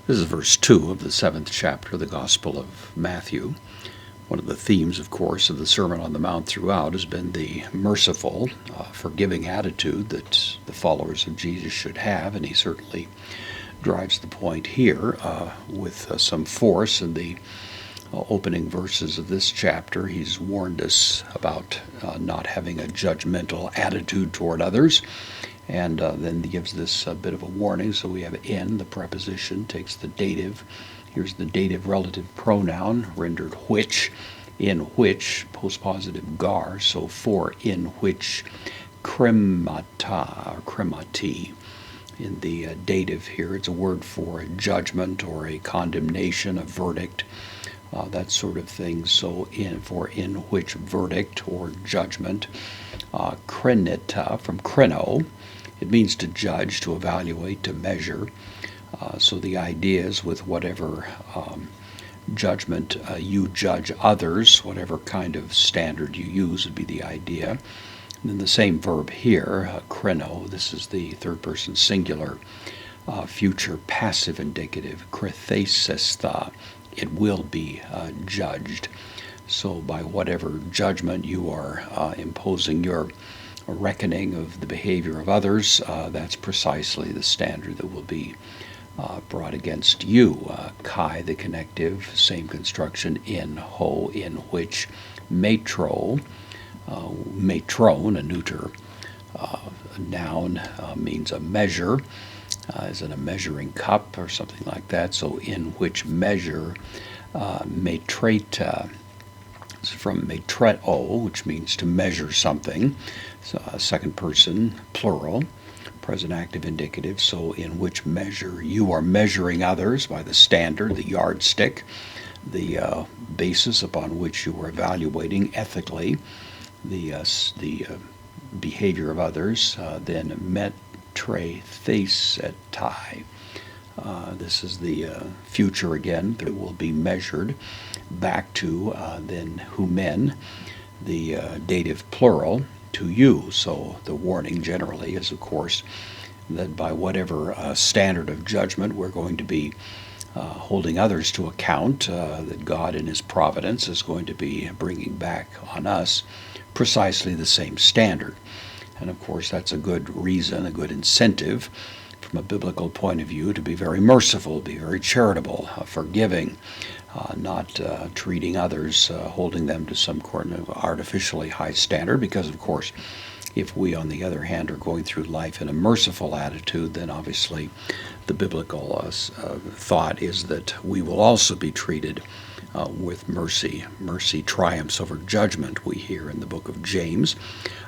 This is verse 2 of the 7th chapter of the Gospel of Matthew. One of the themes, of course, of the Sermon on the Mount throughout has been the merciful, forgiving attitude that the followers of Jesus should have, and he certainly drives the point here with some force in the opening verses of this chapter. He's warned us about not having a judgmental attitude toward others, and then he gives this bit of a warning. So we have in, the preposition takes the dative. Here's the dative relative pronoun, rendered which, in which, postpositive gar, so for in which, kremata, or kremati. In the dative here, it's a word for a judgment or a condemnation, a verdict, that sort of thing. So in which verdict or judgment. Krenita, from kreno, it means to judge, to evaluate, to measure. So the idea is with whatever judgment you judge others, whatever kind of standard you use would be the idea. And then the same verb here, kreno, this is the third person singular, future passive indicative, krethesesta, it will be judged. So by whatever judgment you are imposing your reckoning of the behavior of others, that's precisely the standard that will be brought against you. Kai, the connective, same construction, in, ho, in which, metro, metron, a neuter noun, means a measure, as in a measuring cup or something like that. So in which measure, metreta, it's from metreo, which means to measure something. So, second person, plural, present active indicative. So in which measure you are measuring others by the standard, the yardstick, the basis upon which you are evaluating ethically the behavior of others, then metrethesetai. This is the future again, that will be measured back to then humen, the dative plural, to you. So the warning generally is, of course, that by whatever standard of judgment we're going to be holding others to account, that God in his providence is going to be bringing back on us precisely the same standard. And of course that's a good reason, a good incentive from a biblical point of view to be very merciful, be very charitable, forgiving, not treating others, holding them to some kind of artificially high standard, because of course if we on the other hand are going through life in a merciful attitude, then obviously the biblical thought is that we will also be treated with mercy. Mercy triumphs over judgment, we hear in the book of James,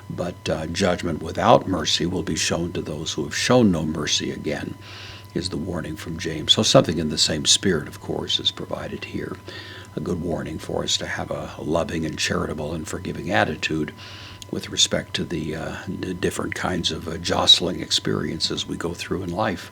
but judgment without mercy will be shown to those who have shown no mercy again, is the warning from James. So something in the same spirit, of course, is provided here. A good warning for us to have a loving and charitable and forgiving attitude with respect to the different kinds of jostling experiences we go through in life.